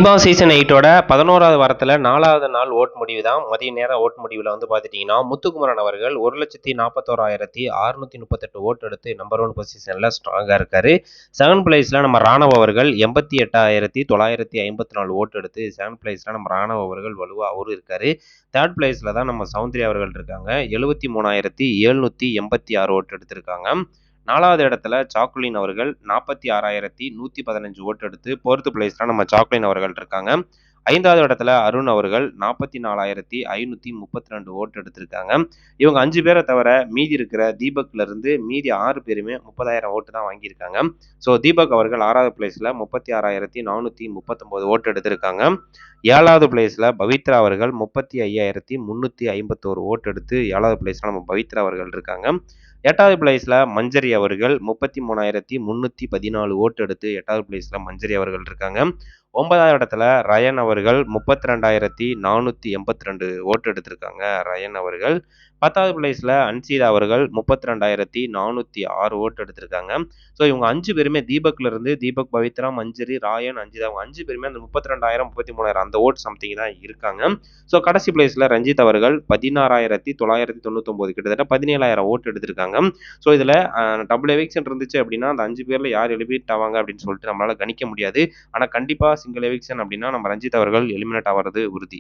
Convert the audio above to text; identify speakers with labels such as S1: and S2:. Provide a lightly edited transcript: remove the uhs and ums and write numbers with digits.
S1: Big Boss season 8ஓட 11வது வாரத்தில் 4வது நாள் ஓட் முடிவு தான். மதிய நேரம் ஓட் முடிவில் வந்து பார்த்துட்டிங்கன்னா முத்துக்குமரன் அவர்கள் 1,41,638 ஓட் எடுத்து நம்பர் 1 பொசிஷனில் ஸ்ட்ராங்காக இருக்கார். செகண்ட் பிளேஸில் நம்ம ராணவ் அவர்கள் 88,954 ஓட் எடுத்து செகண்ட் பிளேஸில் நம்ம ராணவ் அவர்கள் வலுவாக அவரும் இருக்கார். தேர்ட் பிளேஸில் தான் நம்ம சௌந்தர்யா அவர்கள் இருக்காங்க. 73,786 ஓட் எடுத்திருக்காங்க. 4வது இடத்துல சாக்குலின் அவர்கள் 46,115 ஓட்டு எடுத்து 4th பிளேஸ்ல நம்ம சாக்குலின் அவர்கள் இருக்காங்க. 5வது இடத்துல அருண் அவர்கள் 44,532 ஓட்டு எடுத்திருக்காங்க. இவங்க 5 பேரை தவிர மீதி இருக்கிற தீபக்ல இருந்து மீதி 6 பேருமே 30,000 ஓட்டு தான் வாங்கியிருக்காங்க. ஸோ தீபக் அவர்கள் 6வது பிளேஸ்ல 36,439 ஓட்டு எடுத்திருக்காங்க. 7வது பிளேஸ்ல பவித்ரா அவர்கள் 35,351 ஓட்டு எடுத்து 7வது பிளேஸ்ல நம்ம பவித்ரா அவர்கள் இருக்காங்க. 8வது பிளேஸ்ல மஞ்சரி அவர்கள் 33,314 ஓட்டு எடுத்து 8வது பிளேஸ்ல மஞ்சரி அவர்கள் இருக்காங்க. 9வது இடத்துல ரயன் அவர்கள் 32,482 ஓட்டு எடுத்திருக்காங்க. ரயன் அவர்கள் 10வது பிளேஸ்ல அன்சீதா அவர்கள் 32,406 ஓட்டு எடுத்திருக்காங்க. ஸோ இவங்க 5 பேருமே தீபக்ல இருந்து தீபக், பவித்ரா, மஞ்சரி, ராயன், அன்சிதா அவங்க 5 பேருமே அந்த 32,000 33,000 அந்த ஓட் சம்திங் தான் இருக்காங்க. ஸோ கடைசி பிளேஸ்ல ரஞ்சித் அவர்கள் 16,999 கிட்டத்தட்ட 17,000 ஓட்டு எடுத்திருக்காங்க. ஸோ இதில் டபுள் எவிக்ஷன் இருந்துச்சு அப்படின்னா அந்த 5 பேரில் யார் எலிமினேட் ஆவாங்க அப்படின்னு சொல்லிட்டு நம்மளால கணிக்க முடியாது. ஆனால் கண்டிப்பாக சிங்கிள் எவிக்ஷன் அப்படின்னா நம்ம ரஞ்சித் அவர்கள் எலிமினேட் ஆகிறது உறுதி.